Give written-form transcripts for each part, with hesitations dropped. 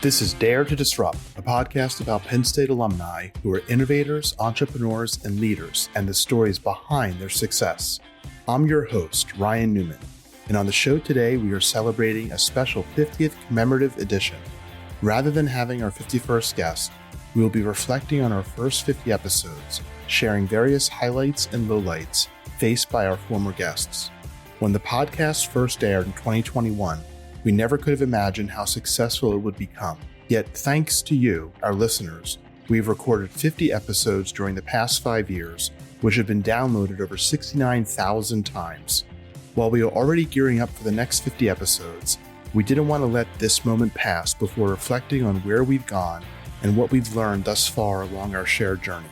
This is Dare to Disrupt, a podcast about Penn State alumni who are innovators, entrepreneurs, and leaders, and the stories behind their success. I'm your host, Ryan Newman, and on the show today, we are celebrating a special 50th commemorative edition. Rather than having our 51st guest, we will be reflecting on our first 50 episodes, sharing various highlights and lowlights faced by our former guests. When the podcast first aired in 2021, we never could have imagined how successful it would become. Yet, thanks to you, our listeners, we've recorded 50 episodes during the past 5 years, which have been downloaded over 69,000 times. While we are already gearing up for the next 50 episodes, we didn't want to let this moment pass before reflecting on where we've gone and what we've learned thus far along our shared journey.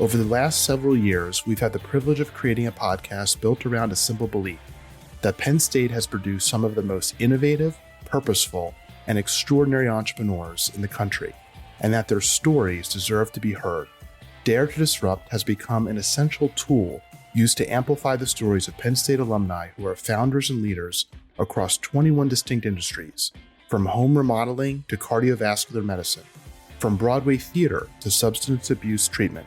Over the last several years, we've had the privilege of creating a podcast built around a simple belief that Penn State has produced some of the most innovative, purposeful, and extraordinary entrepreneurs in the country, and that their stories deserve to be heard. Dare to Disrupt has become an essential tool used to amplify the stories of Penn State alumni who are founders and leaders across 21 distinct industries, from home remodeling to cardiovascular medicine, from Broadway theater to substance abuse treatment,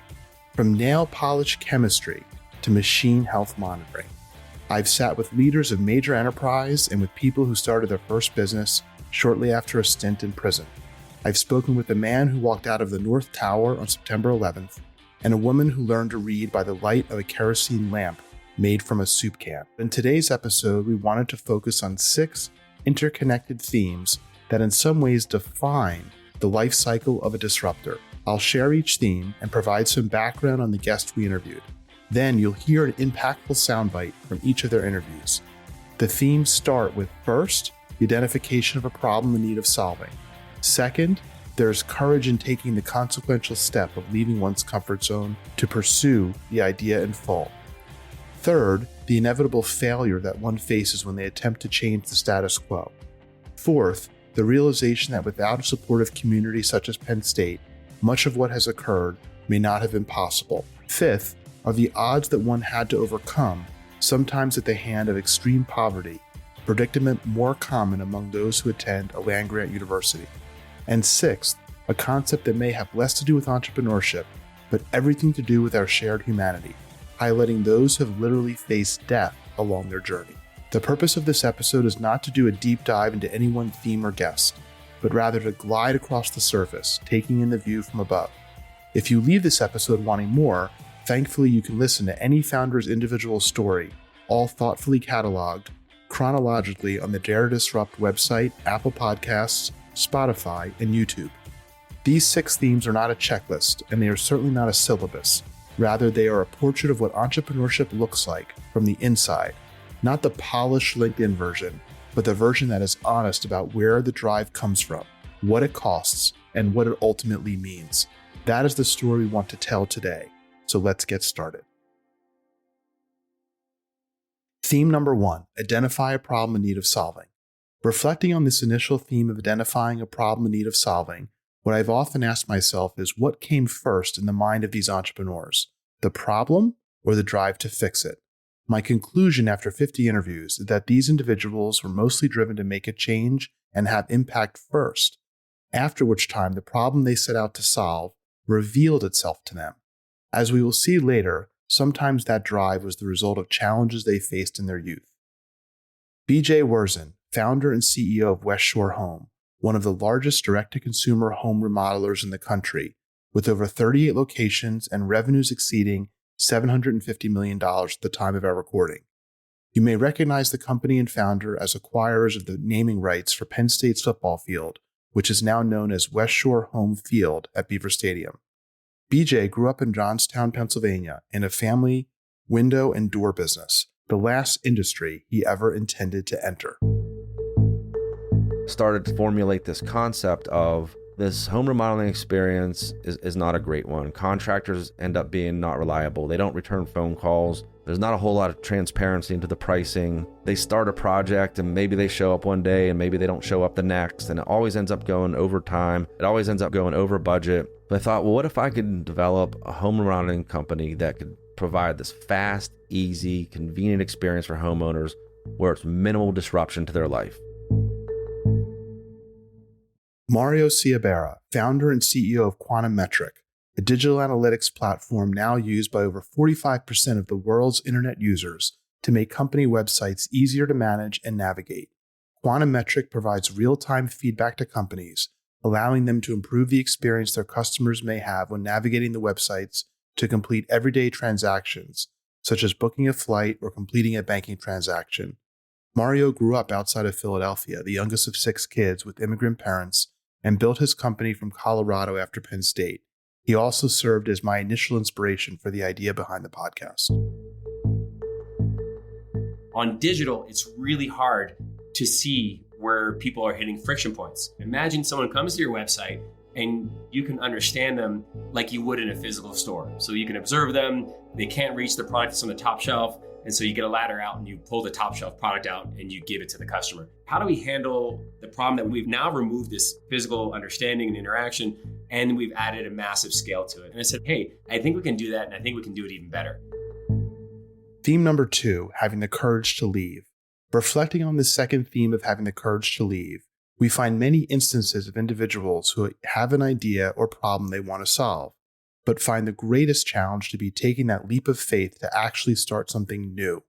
from nail polish chemistry to machine health monitoring. I've sat with leaders of major enterprise and with people who started their first business shortly after a stint in prison. I've spoken with a man who walked out of the North Tower on September 11th and a woman who learned to read by the light of a kerosene lamp made from a soup can. In today's episode, we wanted to focus on 6 interconnected themes that in some ways define the life cycle of a disruptor. I'll share each theme and provide some background on the guest we interviewed. Then you'll hear an impactful soundbite from each of their interviews. The themes start with, first, the identification of a problem in need of solving. Second, there's courage in taking the consequential step of leaving one's comfort zone to pursue the idea in full. Third, the inevitable failure that one faces when they attempt to change the status quo. Fourth, the realization that without a supportive community such as Penn State, much of what has occurred may not have been possible. Fifth, are the odds that one had to overcome, sometimes at the hand of extreme poverty, predicament more common among those who attend a land-grant university. And sixth, a concept that may have less to do with entrepreneurship, but everything to do with our shared humanity, highlighting those who have literally faced death along their journey. The purpose of this episode is not to do a deep dive into any one theme or guest, but rather to glide across the surface, taking in the view from above. If you leave this episode wanting more, thankfully, you can listen to any founder's individual story, all thoughtfully cataloged, chronologically on the Dare to Disrupt website, Apple Podcasts, Spotify, and YouTube. These 6 themes are not a checklist, and they are certainly not a syllabus. Rather, they are a portrait of what entrepreneurship looks like from the inside, not the polished LinkedIn version, but the version that is honest about where the drive comes from, what it costs, and what it ultimately means. That is the story we want to tell today. So let's get started. Theme number 1, identify a problem in need of solving. Reflecting on this initial theme of identifying a problem in need of solving, what I've often asked myself is what came first in the mind of these entrepreneurs, the problem or the drive to fix it? My conclusion after 50 interviews is that these individuals were mostly driven to make a change and have impact first, after which time the problem they set out to solve revealed itself to them. As we will see later, sometimes that drive was the result of challenges they faced in their youth. BJ Wurzin, founder and CEO of West Shore Home, one of the largest direct-to-consumer home remodelers in the country, with over 38 locations and revenues exceeding $750 million at the time of our recording. You may recognize the company and founder as acquirers of the naming rights for Penn State's football field, which is now known as West Shore Home Field at Beaver Stadium. BJ grew up in Johnstown, Pennsylvania, in a family window and door business, the last industry he ever intended to enter. Started to formulate this concept of this home remodeling experience is not a great one. Contractors end up being not reliable. They don't return phone calls. There's not a whole lot of transparency into the pricing. They start a project and maybe they show up one day and maybe they don't show up the next, and it always ends up going over time. It always ends up going over budget. But I thought, well, what if I could develop a home remodeling company that could provide this fast, easy, convenient experience for homeowners where it's minimal disruption to their life? Mario Ciabera, founder and CEO of Commemorative, a digital analytics platform now used by over 45% of the world's internet users to make company websites easier to manage and navigate. Commemorative provides real-time feedback to companies, allowing them to improve the experience their customers may have when navigating the websites to complete everyday transactions, such as booking a flight or completing a banking transaction. Mario grew up outside of Philadelphia, the youngest of 6 kids with immigrant parents, and built his company from Colorado after Penn State. He also served as my initial inspiration for the idea behind the podcast. On digital, it's really hard to see where people are hitting friction points. Imagine someone comes to your website and you can understand them like you would in a physical store. So you can observe them, they can't reach the product that's on the top shelf, and so you get a ladder out and you pull the top shelf product out and you give it to the customer. How do we handle the problem that we've now removed this physical understanding and interaction, and we've added a massive scale to it? And I said, hey, I think we can do that, and I think we can do it even better. Theme number 2, having the courage to leave. Reflecting on the second theme of having the courage to leave, we find many instances of individuals who have an idea or problem they want to solve, but find the greatest challenge to be taking that leap of faith to actually start something new.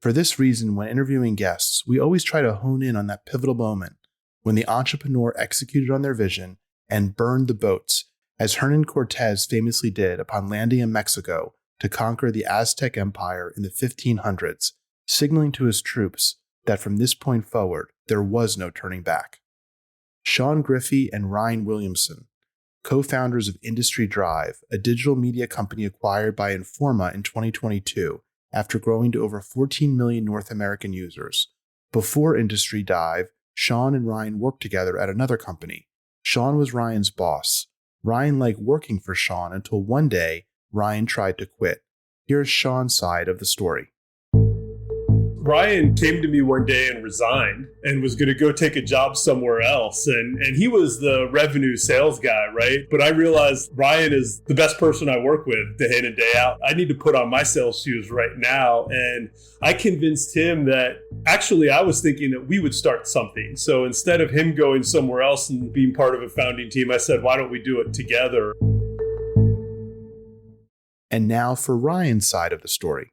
For this reason, when interviewing guests, we always try to hone in on that pivotal moment when the entrepreneur executed on their vision and burned the boats, as Hernan Cortez famously did upon landing in Mexico to conquer the Aztec Empire in the 1500s, signaling to his troops that from this point forward, there was no turning back. Sean Griffey and Ryan Williamson, co-founders of Industry Drive, a digital media company acquired by Informa in 2022 after growing to over 14 million North American users. Before Industry Drive, Sean and Ryan worked together at another company. Sean was Ryan's boss. Ryan liked working for Sean until one day, Ryan tried to quit. Here's Sean's side of the story. Ryan came to me one day and resigned and was going to go take a job somewhere else. And he was the revenue sales guy, right? But I realized Ryan is the best person I work with day in and day out. I need to put on my sales shoes right now. And I convinced him that actually I was thinking that we would start something. So instead of him going somewhere else and being part of a founding team, I said, why don't we do it together? And now for Ryan's side of the story.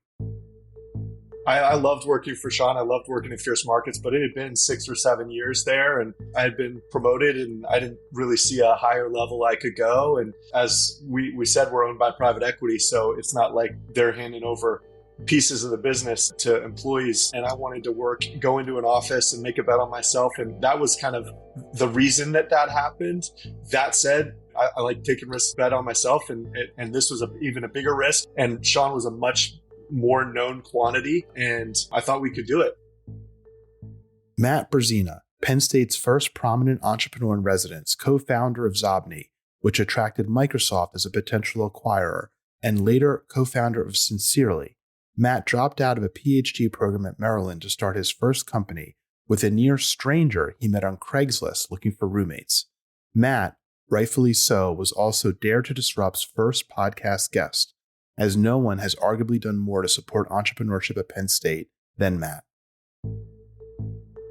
I loved working for Sean. I loved working at Fierce Markets, but it had been 6 or 7 years there and I had been promoted and I didn't really see a higher level I could go. And as we said, we're owned by private equity, so it's not like they're handing over pieces of the business to employees. And I wanted to go into an office and make a bet on myself. And that was kind of the reason that happened. That said, I like taking risks, bet on myself. And this was even a bigger risk. And Sean was a much more known quantity, and I thought we could do it. Matt Berzina, Penn State's first prominent entrepreneur in residence, co-founder of Zobni, which attracted Microsoft as a potential acquirer, and later co-founder of Sincerely. Matt dropped out of a PhD program at Maryland to start his first company with a near stranger he met on Craigslist looking for roommates. Matt, rightfully so, was also Dare to Disrupt's first podcast guest, as no one has arguably done more to support entrepreneurship at Penn State than Matt.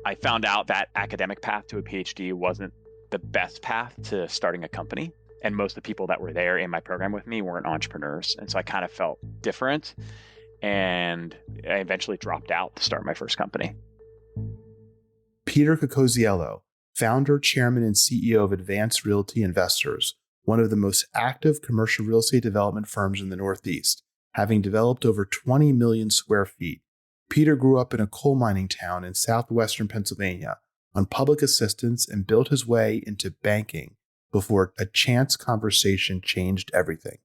I found out that academic path to a PhD wasn't the best path to starting a company. And most of the people that were there in my program with me weren't entrepreneurs. And so I kind of felt different. And I eventually dropped out to start my first company. Peter Cocosiello, founder, chairman, and CEO of Advanced Realty Investors, one of the most active commercial real estate development firms in the Northeast, having developed over 20 million square feet. Peter grew up in a coal mining town in southwestern Pennsylvania on public assistance and built his way into banking before a chance conversation changed everything.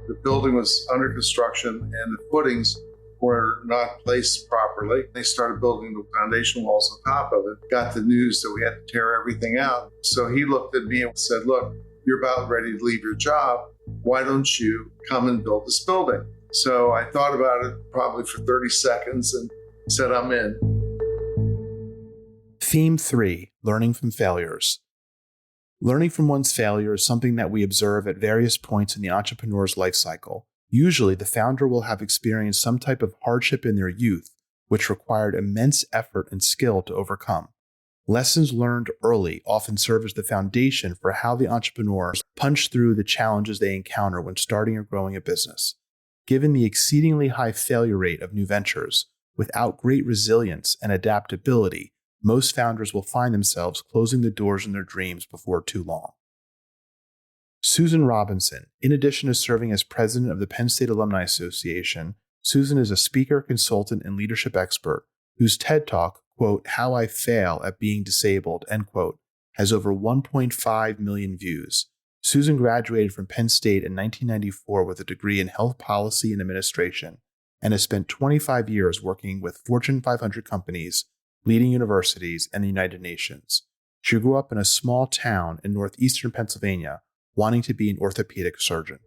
The building was under construction and the footings were not placed properly. They started building the foundation walls on top of it, got the news that we had to tear everything out. So he looked at me and said, look, you're about ready to leave your job. Why don't you come and build this building? So I thought about it probably for 30 seconds and said, I'm in. Theme 3, learning from failures. Learning from one's failure is something that we observe at various points in the entrepreneur's life cycle. Usually, the founder will have experienced some type of hardship in their youth, which required immense effort and skill to overcome. Lessons learned early often serve as the foundation for how the entrepreneurs punch through the challenges they encounter when starting or growing a business. Given the exceedingly high failure rate of new ventures, without great resilience and adaptability, most founders will find themselves closing the doors on their dreams before too long. Susan Robinson, in addition to serving as president of the Penn State Alumni Association, Susan is a speaker, consultant, and leadership expert whose TED Talk, quote, "How I Fail at Being Disabled," end quote, has over 1.5 million views. Susan graduated from Penn State in 1994 with a degree in health policy and administration and has spent 25 years working with Fortune 500 companies, leading universities, and the United Nations. She grew up in a small town in northeastern Pennsylvania, wanting to be an orthopedic surgeon.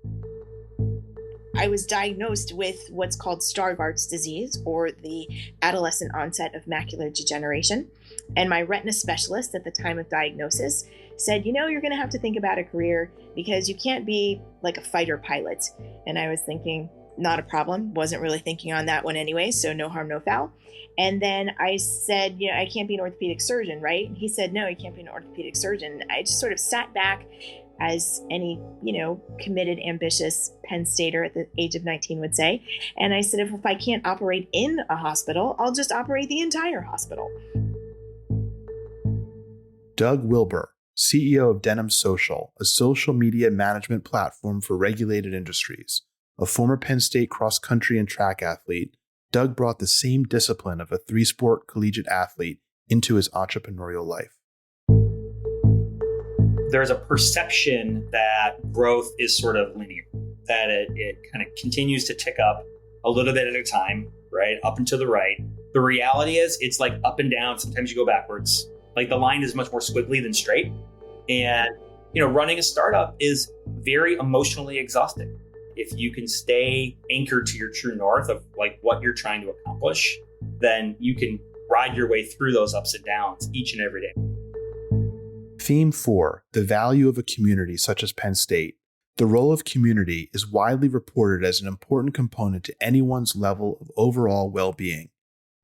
I was diagnosed with what's called Stargardt's disease, or the adolescent onset of macular degeneration. And my retina specialist at the time of diagnosis said, you're going to have to think about a career because you can't be like a fighter pilot. And I was thinking, not a problem. Wasn't really thinking on that one anyway, so no harm, no foul. And then I said, I can't be an orthopedic surgeon, right? And he said, no, you can't be an orthopedic surgeon. I just sort of sat back as any, committed, ambitious Penn Stater at the age of 19 would say. And I said, if I can't operate in a hospital, I'll just operate the entire hospital. Doug Wilbur, CEO of Denim Social, a social media management platform for regulated industries. A former Penn State cross-country and track athlete, Doug brought the same discipline of a three-sport collegiate athlete into his entrepreneurial life. There's a perception that growth is sort of linear, that it kind of continues to tick up a little bit at a time, right? Up and to the right. The reality is it's like up and down. Sometimes you go backwards. Like the line is much more squiggly than straight. And, running a startup is very emotionally exhausting. If you can stay anchored to your true north of like what you're trying to accomplish, then you can ride your way through those ups and downs each and every day. Theme 4, the value of a community such as Penn State. The role of community is widely reported as an important component to anyone's level of overall well-being.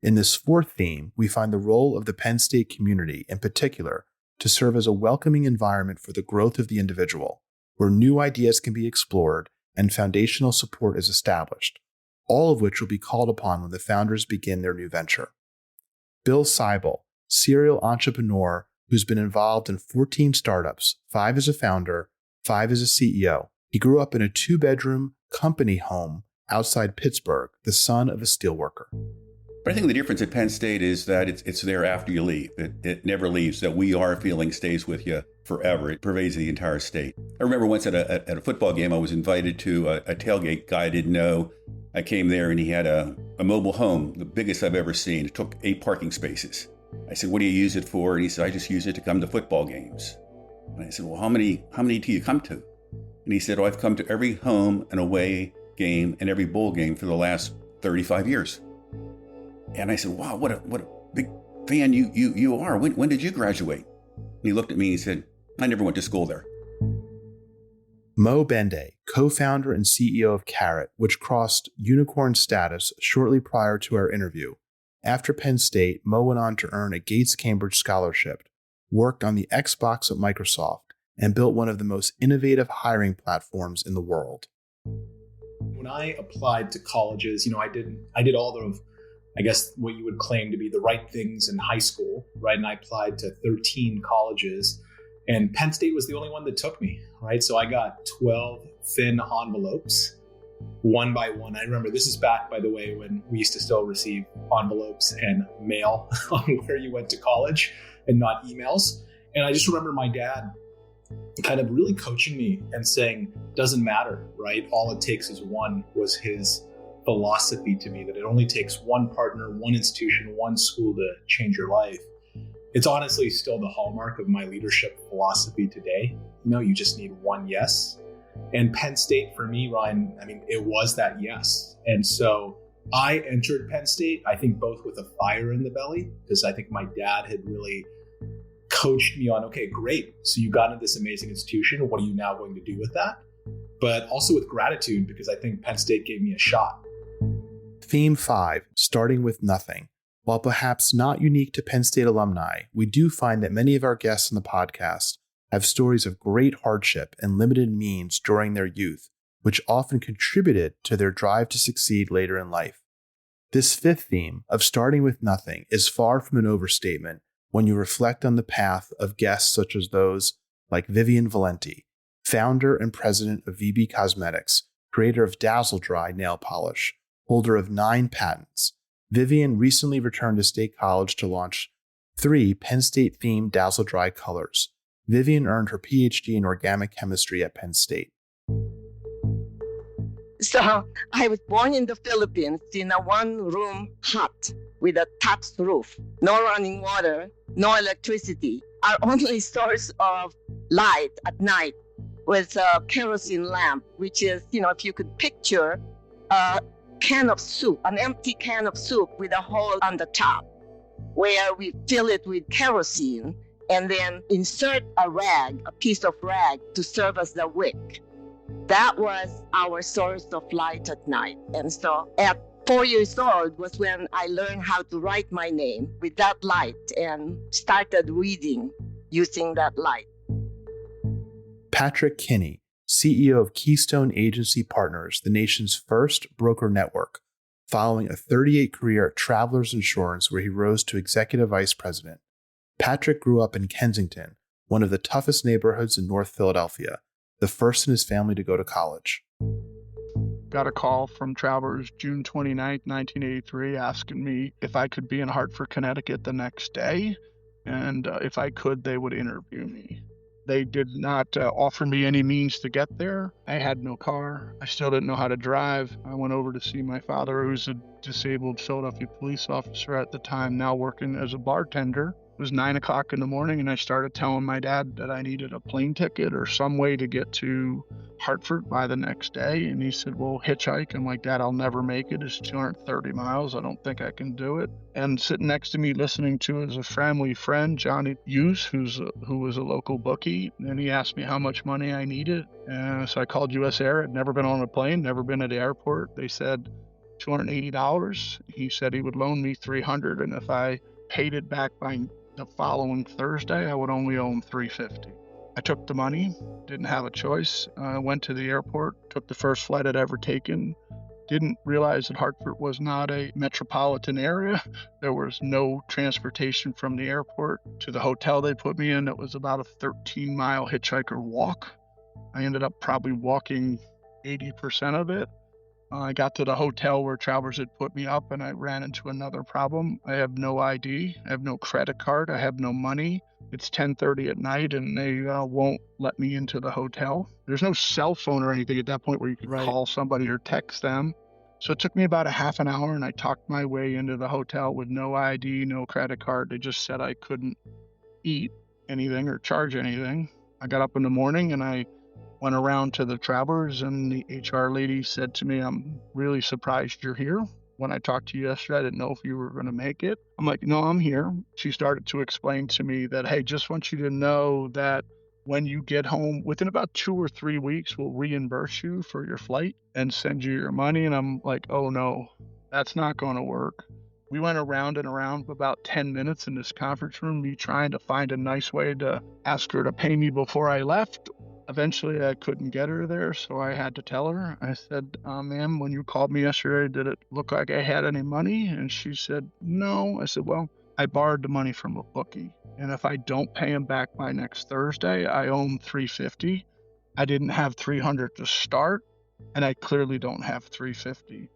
In this fourth theme, we find the role of the Penn State community, in particular, to serve as a welcoming environment for the growth of the individual, where new ideas can be explored and foundational support is established, all of which will be called upon when the founders begin their new venture. Bill Seibel, serial entrepreneur who's been involved in 14 startups, 5 as a founder, 5 as a CEO. He grew up in a 2-bedroom company home outside Pittsburgh, the son of a steelworker. But I think the difference at Penn State is that it's there after you leave. It never leaves. That we are feeling stays with you forever. It pervades the entire state. I remember once at a football game, I was invited to a tailgate. Guy I didn't know. I came there and he had a mobile home, the biggest I've ever seen. It took 8 parking spaces. I said, "What do you use it for?" And he said, "I just use it to come to football games." And I said, "Well, how many do you come to?" And he said, "Oh, I've come to every home and away game and every bowl game for the last 35 years. And I said, "Wow, what a big fan you are. When did you graduate?" And he looked at me and he said, "I never went to school there." Mo Bende, co-founder and CEO of Carrot, which crossed unicorn status shortly prior to our interview. After Penn State, Mo went on to earn a Gates Cambridge scholarship, worked on the Xbox at Microsoft, and built one of the most innovative hiring platforms in the world. When I applied to colleges, I did all the, I guess, what you would claim to be the right things in high school, right? And I applied to 13 colleges, and Penn State was the only one that took me, right? So I got 12 thin envelopes, one by one. I remember this is back, by the way, when we used to still receive envelopes and mail on where you went to college and not emails. And I just remember my dad kind of really coaching me and saying, doesn't matter, right? All it takes is one, was his philosophy to me, that it only takes one partner, one institution, one school to change your life. It's honestly still the hallmark of my leadership philosophy today. You just need one yes. And Penn State for me, Ryan, it was that yes. And so I entered Penn State, I think both with a fire in the belly, because I think my dad had really coached me on, okay, great. So you got into this amazing institution. What are you now going to do with that? But also with gratitude, because I think Penn State gave me a shot. Theme 5, starting with nothing. While perhaps not unique to Penn State alumni, we do find that many of our guests on the podcast have stories of great hardship and limited means during their youth, which often contributed to their drive to succeed later in life. This fifth theme of starting with nothing is far from an overstatement when you reflect on the path of guests such as those like Vivian Valenti, founder and president of VB Cosmetics, creator of Dazzle Dry nail polish, holder of 9 patents. Vivian recently returned to State College to launch 3 Penn State-themed Dazzle Dry colors. Vivian earned her PhD in organic chemistry at Penn State. So I was born in the Philippines in a one-room hut with a thatched roof, no running water, no electricity. Our only source of light at night was a kerosene lamp, which is, if you could picture a can of soup, an empty can of soup with a hole on the top, where we fill it with kerosene and then insert a piece of rag to serve as the wick. That was our source of light at night. And so at 4 years old was when I learned how to write my name with that light and started reading using that light. Patrick Kinney, CEO of Keystone Agency Partners, the nation's first broker network, following a 38 career at Travelers Insurance where he rose to executive vice president. Patrick grew up in Kensington, one of the toughest neighborhoods in North Philadelphia, the first in his family to go to college. Got a call from Travelers June 29th, 1983, asking me if I could be in Hartford, Connecticut the next day, and if I could, they would interview me. They did not offer me any means to get there. I had no car. I still didn't know how to drive. I went over to see my father, who's a disabled Philadelphia police officer at the time, now working as a bartender. It was 9 o'clock in the morning, and I started telling my dad that I needed a plane ticket or some way to get to Hartford by the next day. And he said, well, hitchhike. I'm like, Dad, I'll never make it. It's 230 miles. I don't think I can do it. And sitting next to me listening to is a family friend, Johnny Hughes, who was a local bookie. And he asked me how much money I needed. And so I called US Air. I'd never been on a plane, never been at the airport. They said $280. He said he would loan me $300. And if I paid it back by the following Thursday, I would only owe him $350. I took the money, didn't have a choice. Went to the airport, took the first flight I'd ever taken. Didn't realize that Hartford was not a metropolitan area. There was no transportation from the airport to the hotel they put me in. It was about a 13-mile hitchhiker walk. I ended up probably walking 80% of it. I got to the hotel where Travelers had put me up, and I ran into another problem. I have no ID. I have no credit card. I have no money. It's 10:30 at night, and they won't let me into the hotel. There's no cell phone or anything at that point where you could call somebody or text them. So it took me about a half an hour, and I talked my way into the hotel with no ID, no credit card. They just said I couldn't eat anything or charge anything. I got up in the morning, and I went around to the Travelers, and the HR lady said to me, I'm really surprised you're here. When I talked to you yesterday, I didn't know if you were going to make it. I'm like, no, I'm here. She started to explain to me that, hey, just want you to know that when you get home, within about 2 or 3 weeks, we'll reimburse you for your flight and send you your money. And I'm like, oh, no, that's not going to work. We went around and around for about 10 minutes in this conference room, me trying to find a nice way to ask her to pay me before I left. Eventually, I couldn't get her there, so I had to tell her. I said, ma'am, when you called me yesterday, did it look like I had any money? And she said, no. I said, well, I borrowed the money from a bookie, and if I don't pay him back by next Thursday, I owe him $350. I didn't have $300 to start, and I clearly don't have $350.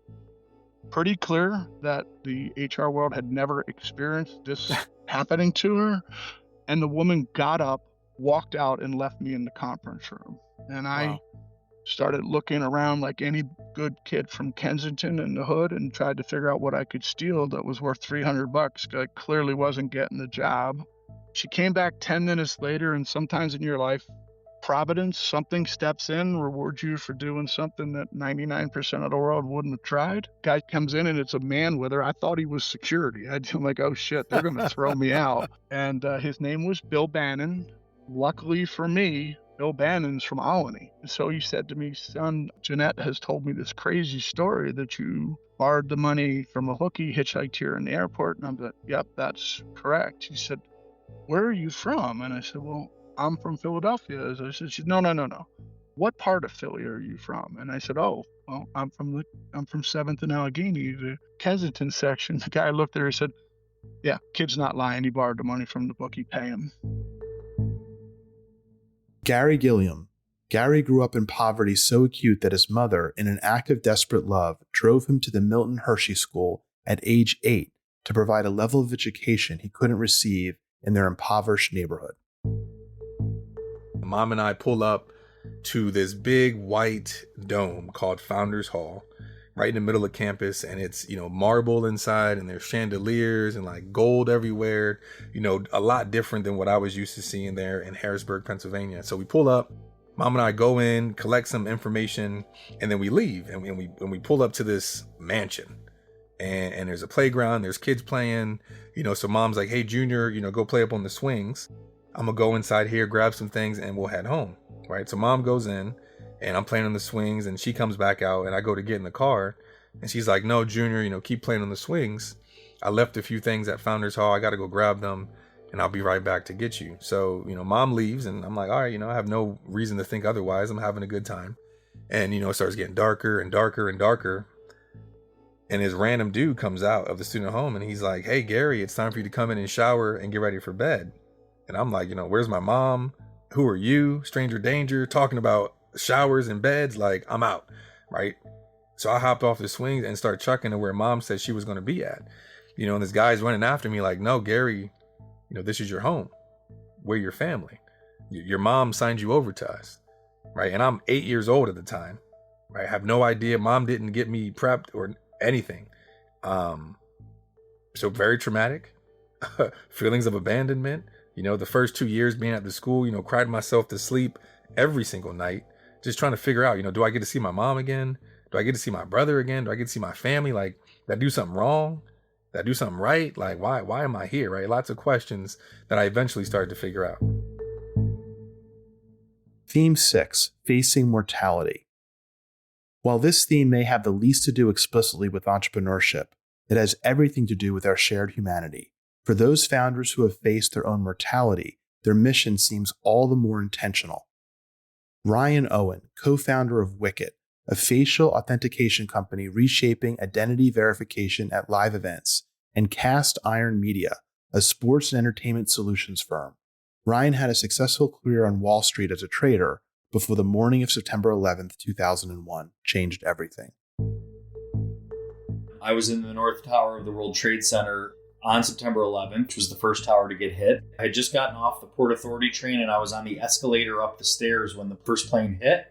Pretty clear that the HR world had never experienced this happening to her, and the woman got up, walked out, and left me in the conference room. And I started looking around like any good kid from Kensington in the hood and tried to figure out what I could steal that was worth $300 because I clearly wasn't getting the job. She came back 10 minutes later, and sometimes in your life, Providence, something steps in, rewards you for doing something that 99% of the world wouldn't have tried. Guy comes in, and it's a man with her. I thought he was security. I'm like, oh shit, they're going to throw me out. And his name was Bill Bannon. Luckily for me, Bill Bannon's from Albany. So he said to me, son, Jeanette has told me this crazy story that you borrowed the money from a hooky, hitchhiked here in the airport. And I'm like, yep, that's correct. He said, where are you from? And I said, well, I'm from Philadelphia. I said, no. What part of Philly are you from? And I said, oh, well, I'm from 7th and Allegheny, the Kensington section. The guy looked there and said, yeah, kid's not lying. He borrowed the money from the bookie. Pay him. Garry Gilliam. Garry grew up in poverty so acute that his mother, in an act of desperate love, drove him to the Milton Hershey School at age 8 to provide a level of education he couldn't receive in their impoverished neighborhood. Mom and I pull up to this big white dome called Founders Hall, right in the middle of campus, and it's, marble inside, and there's chandeliers and like gold everywhere, a lot different than what I was used to seeing there in Harrisburg, Pennsylvania. So we pull up, Mom and I go in, collect some information, and then we leave, and we pull up to this mansion, and there's a playground, there's kids playing, so Mom's like, hey, Junior, go play up on the swings. I'm gonna go inside here, grab some things, and we'll head home, right? So Mom goes in, and I'm playing on the swings, and she comes back out, and I go to get in the car, and she's like, no, Junior, keep playing on the swings. I left a few things at Founders Hall. I got to go grab them, and I'll be right back to get you. So, Mom leaves, and I'm like, all right, I have no reason to think otherwise. I'm having a good time. And, it starts getting darker and darker and darker. And this random dude comes out of the student home, and he's like, hey, Garry, it's time for you to come in and shower and get ready for bed. And I'm like, where's my mom? Who are you? Stranger danger, talking about showers and beds. Like, I'm out, right? So I hopped off the swings and start chucking to where Mom said she was going to be at. And this guy's running after me like, no, Garry, this is your home. We're your family. Your mom signed you over to us, right? And I'm 8 years old at the time, right? I have no idea. Mom didn't get me prepped or anything. So very traumatic. Feelings of abandonment. The first 2 years being at the school, cried myself to sleep every single night, just trying to figure out, do I get to see my mom again? Do I get to see my brother again? Do I get to see my family? Like, did I do something wrong? Did I do something right? Like, why am I here, right? Lots of questions that I eventually started to figure out. Theme 6, Facing Mortality. While this theme may have the least to do explicitly with entrepreneurship, it has everything to do with our shared humanity. For those founders who have faced their own mortality, their mission seems all the more intentional. Ryan Owen, co-founder of Wicket, a facial authentication company reshaping identity verification at live events, and Cast Iron Media, a sports and entertainment solutions firm. Ryan had a successful career on Wall Street as a trader before the morning of September 11th, 2001 changed everything. I was in the North Tower of the World Trade Center on September 11th, which was the first tower to get hit. I had just gotten off the Port Authority train, and I was on the escalator up the stairs when the first plane hit.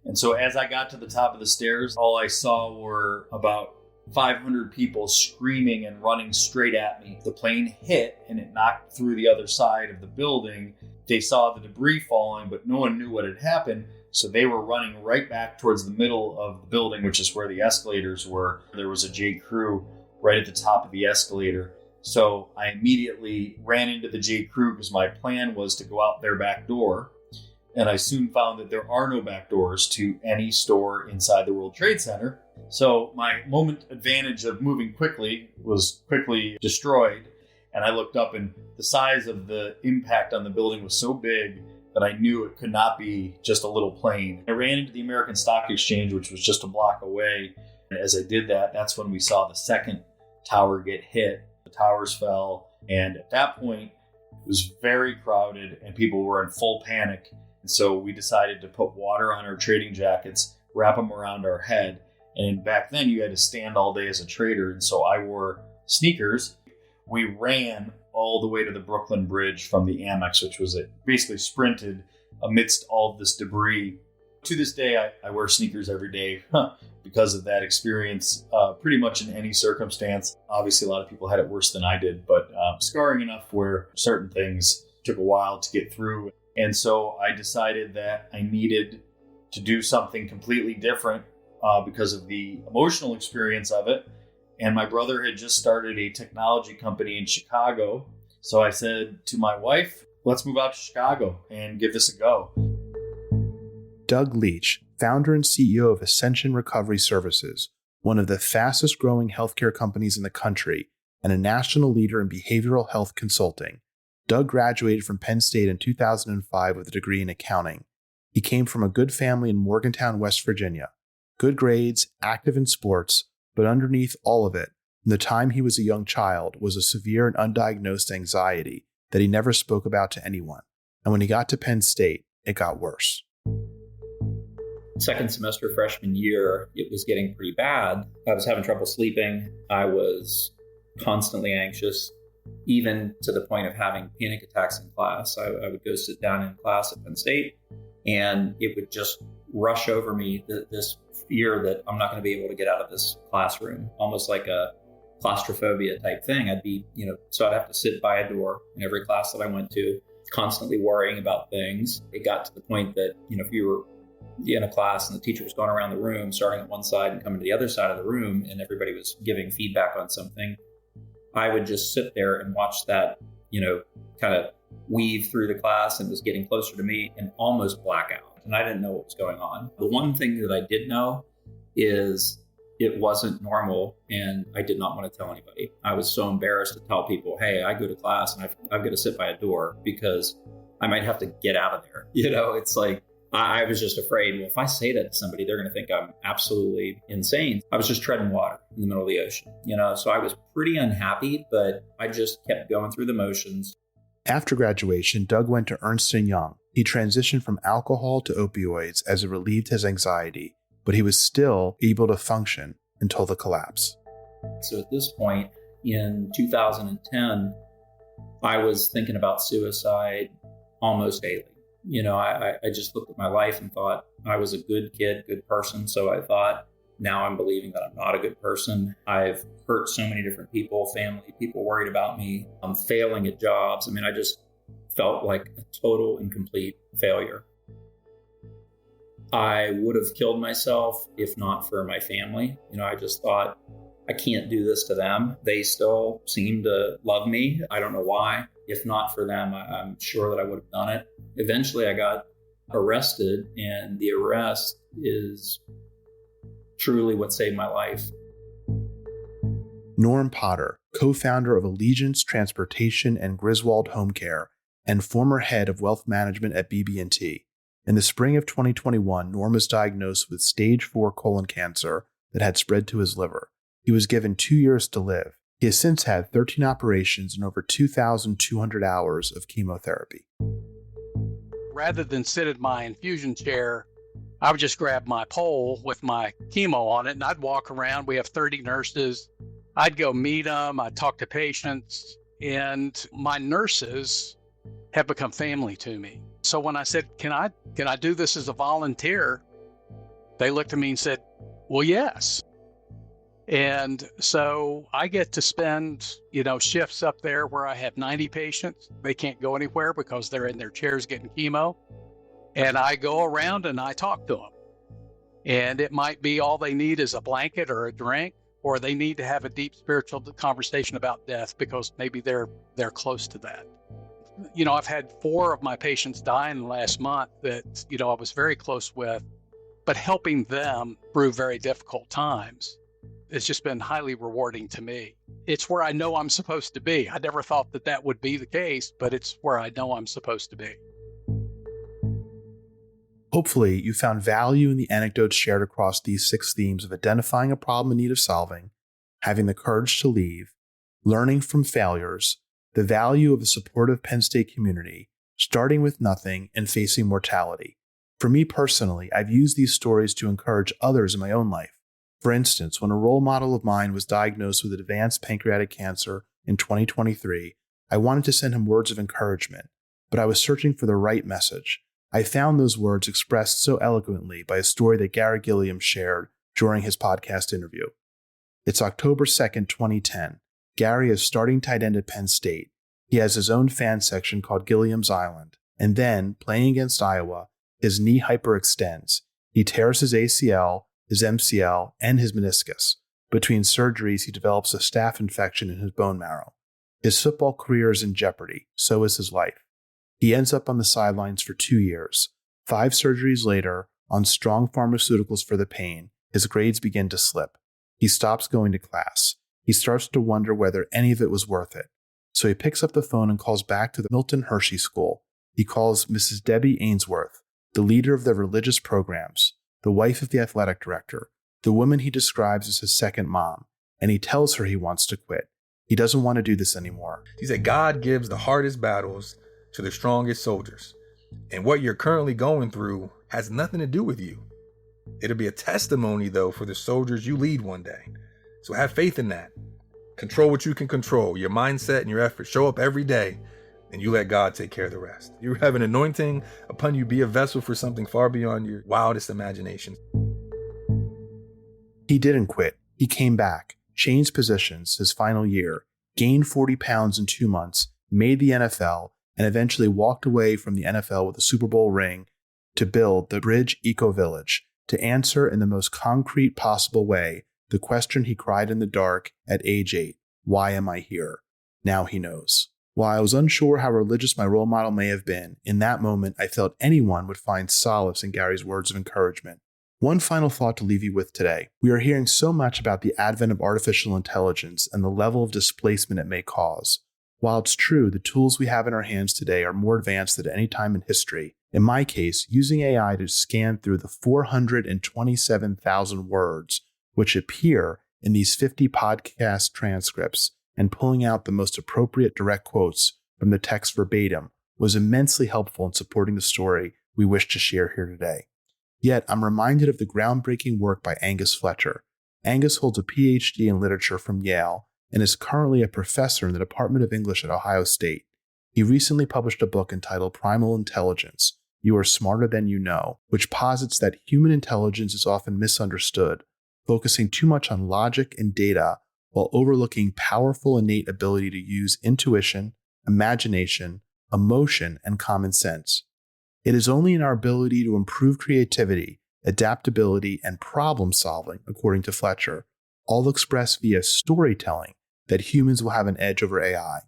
And so as I got to the top of the stairs, all I saw were about 500 people screaming and running straight at me. The plane hit, and it knocked through the other side of the building. They saw the debris falling, but no one knew what had happened. So they were running right back towards the middle of the building, which is where the escalators were. There was a J. Crew right at the top of the escalator. So I immediately ran into the J. Crew because my plan was to go out their back door. And I soon found that there are no back doors to any store inside the World Trade Center. So my moment advantage of moving quickly was quickly destroyed. And I looked up, and the size of the impact on the building was so big that I knew it could not be just a little plane. I ran into the American Stock Exchange, which was just a block away. And as I did that, that's when we saw the second tower get hit. The towers fell. And at that point, it was very crowded and people were in full panic. And so we decided to put water on our trading jackets, wrap them around our head. And back then you had to stand all day as a trader. And so I wore sneakers. We ran all the way to the Brooklyn Bridge from the Amex, which was basically sprinted amidst all of this debris. To this day, I wear sneakers every day because of that experience, pretty much in any circumstance. Obviously, a lot of people had it worse than I did, but scarring enough where certain things took a while to get through. And so I decided that I needed to do something completely different because of the emotional experience of it. And my brother had just started a technology company in Chicago. So I said to my wife, let's move out to Chicago and give this a go. Doug Leach, founder and CEO of Ascension Recovery Services, one of the fastest growing healthcare companies in the country and a national leader in behavioral health consulting. Doug graduated from Penn State in 2005 with a degree in accounting. He came from a good family in Morgantown, West Virginia. Good grades, active in sports, but underneath all of it, from the time he was a young child, was a severe and undiagnosed anxiety that he never spoke about to anyone. And when he got to Penn State, it got worse. Second semester freshman year, it was getting pretty bad. I was having trouble sleeping. I was constantly anxious, even to the point of having panic attacks in class. I would go sit down in class at Penn State, and it would just rush over me, this fear that I'm not going to be able to get out of this classroom, almost like a claustrophobia type thing. So I'd have to sit by a door in every class that I went to, constantly worrying about things. It got to the point that, if you were in a class and the teacher was going around the room, starting at one side and coming to the other side of the room, and everybody was giving feedback on something, I would just sit there and watch that, kind of weave through the class, and it was getting closer to me and almost black out. And I didn't know what was going on. The one thing that I did know is it wasn't normal, and I did not want to tell anybody. I was so embarrassed to tell people, hey, I go to class and I've got to sit by a door because I might have to get out of there. It's like, I was just afraid, well, if I say that to somebody, they're going to think I'm absolutely insane. I was just treading water in the middle of the ocean, so I was pretty unhappy, but I just kept going through the motions. After graduation, Doug went to Ernst & Young. He transitioned from alcohol to opioids as it relieved his anxiety, but he was still able to function until the collapse. So at this point, in 2010, I was thinking about suicide almost daily. I just looked at my life and thought I was a good kid, good person. So I thought, now I'm believing that I'm not a good person. I've hurt so many different people, family, people worried about me. I'm failing at jobs. I just felt like a total and complete failure. I would have killed myself if not for my family. I just thought, I can't do this to them. They still seem to love me. I don't know why. If not for them, I'm sure that I would have done it. Eventually, I got arrested, and the arrest is truly what saved my life. Norm Potter, co-founder of Allegiance Transportation and Griswold Home Care, and former head of wealth management at BB&T. In the spring of 2021, Norm was diagnosed with stage 4 colon cancer that had spread to his liver. He was given 2 years to live. He has since had 13 operations and over 2,200 hours of chemotherapy. Rather than sit in my infusion chair, I would just grab my pole with my chemo on it, and I'd walk around. We have 30 nurses. I'd go meet them. I'd talk to patients, and my nurses have become family to me. So when I said, can I do this as a volunteer? They looked at me and said, well, yes. And so I get to spend, shifts up there where I have 90 patients. They can't go anywhere because they're in their chairs getting chemo. And I go around and I talk to them. And it might be all they need is a blanket or a drink, or they need to have a deep spiritual conversation about death because maybe they're close to that. I've had 4 of my patients die in the last month that, I was very close with, but helping them through very difficult times. It's just been highly rewarding to me. It's where I know I'm supposed to be. I never thought that would be the case, but it's where I know I'm supposed to be. Hopefully, you found value in the anecdotes shared across these 6 themes of identifying a problem in need of solving, having the courage to leave, learning from failures, the value of a supportive Penn State community, starting with nothing, and facing mortality. For me personally, I've used these stories to encourage others in my own life. For instance, when a role model of mine was diagnosed with advanced pancreatic cancer in 2023, I wanted to send him words of encouragement, but I was searching for the right message. I found those words expressed so eloquently by a story that Garry Gilliam shared during his podcast interview. It's October 2nd, 2010. Garry is starting tight end at Penn State. He has his own fan section called Gilliam's Island, and then, playing against Iowa, his knee hyperextends. He tears his ACL, his MCL, and his meniscus. Between surgeries, he develops a staph infection in his bone marrow. His football career is in jeopardy, so is his life. He ends up on the sidelines for 2 years. 5 surgeries later, on strong pharmaceuticals for the pain, his grades begin to slip. He stops going to class. He starts to wonder whether any of it was worth it. So he picks up the phone and calls back to the Milton Hershey School. He calls Mrs. Debbie Ainsworth, the leader of the religious programs, the wife of the athletic director, the woman he describes as his second mom, and he tells her he wants to quit. He doesn't want to do this anymore. He said God gives the hardest battles to the strongest soldiers. And what you're currently going through has nothing to do with you. It'll be a testimony, though, for the soldiers you lead one day. So have faith in that. Control what you can control, your mindset and your effort. Show up every day, and you let God take care of the rest. You have an anointing upon you. Be a vessel for something far beyond your wildest imagination. He didn't quit. He came back, changed positions his final year, gained 40 pounds in 2 months, made the NFL, and eventually walked away from the NFL with a Super Bowl ring to build the Bridge Eco Village, to answer in the most concrete possible way the question he cried in the dark at age 8, why am I here? Now he knows. While I was unsure how religious my role model may have been, in that moment I felt anyone would find solace in Garry's words of encouragement. One final thought to leave you with today. We are hearing so much about the advent of artificial intelligence and the level of displacement it may cause. While it's true the tools we have in our hands today are more advanced than any time in history, in my case, using AI to scan through the 427,000 words which appear in these 50 podcast transcripts and pulling out the most appropriate direct quotes from the text verbatim was immensely helpful in supporting the story we wish to share here today. Yet, I'm reminded of the groundbreaking work by Angus Fletcher. Angus holds a PhD in literature from Yale and is currently a professor in the Department of English at Ohio State. He recently published a book entitled Primal Intelligence, You Are Smarter Than You Know, which posits that human intelligence is often misunderstood, focusing too much on logic and data while overlooking powerful innate ability to use intuition, imagination, emotion, and common sense. It is only in our ability to improve creativity, adaptability, and problem solving, according to Fletcher, all expressed via storytelling, that humans will have an edge over AI.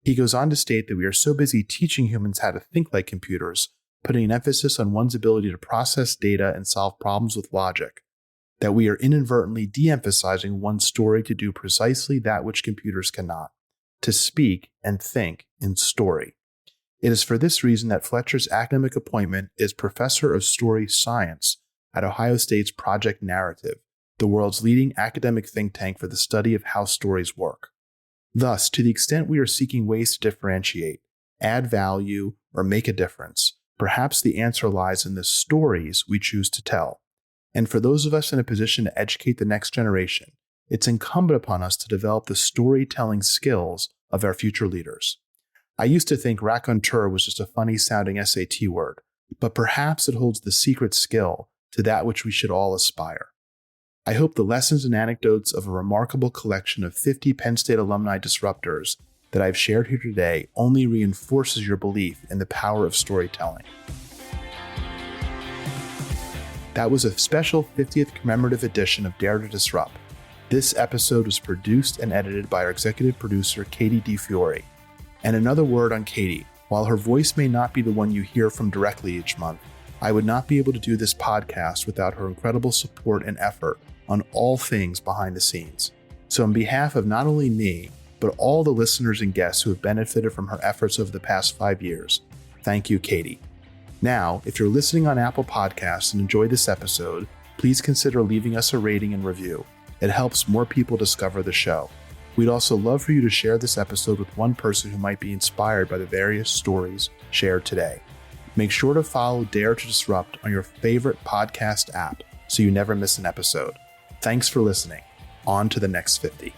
He goes on to state that we are so busy teaching humans how to think like computers, putting an emphasis on one's ability to process data and solve problems with logic, that we are inadvertently de-emphasizing one's story to do precisely that which computers cannot, to speak and think in story. It is for this reason that Fletcher's academic appointment is Professor of Story Science at Ohio State's Project Narrative, the world's leading academic think tank for the study of how stories work. Thus, to the extent we are seeking ways to differentiate, add value, or make a difference, perhaps the answer lies in the stories we choose to tell. And for those of us in a position to educate the next generation, it's incumbent upon us to develop the storytelling skills of our future leaders. I used to think raconteur was just a funny-sounding SAT word, but perhaps it holds the secret skill to that which we should all aspire. I hope the lessons and anecdotes of a remarkable collection of 50 Penn State alumni disruptors that I've shared here today only reinforces your belief in the power of storytelling. That was a special 50th commemorative edition of Dare to Disrupt. This episode was produced and edited by our executive producer, Katie DiFiore. And another word on Katie. While her voice may not be the one you hear from directly each month, I would not be able to do this podcast without her incredible support and effort on all things behind the scenes. So on behalf of not only me, but all the listeners and guests who have benefited from her efforts over the past 5 years, thank you, Katie. Now, if you're listening on Apple Podcasts and enjoy this episode, please consider leaving us a rating and review. It helps more people discover the show. We'd also love for you to share this episode with one person who might be inspired by the various stories shared today. Make sure to follow Dare to Disrupt on your favorite podcast app so you never miss an episode. Thanks for listening. On to the next 50.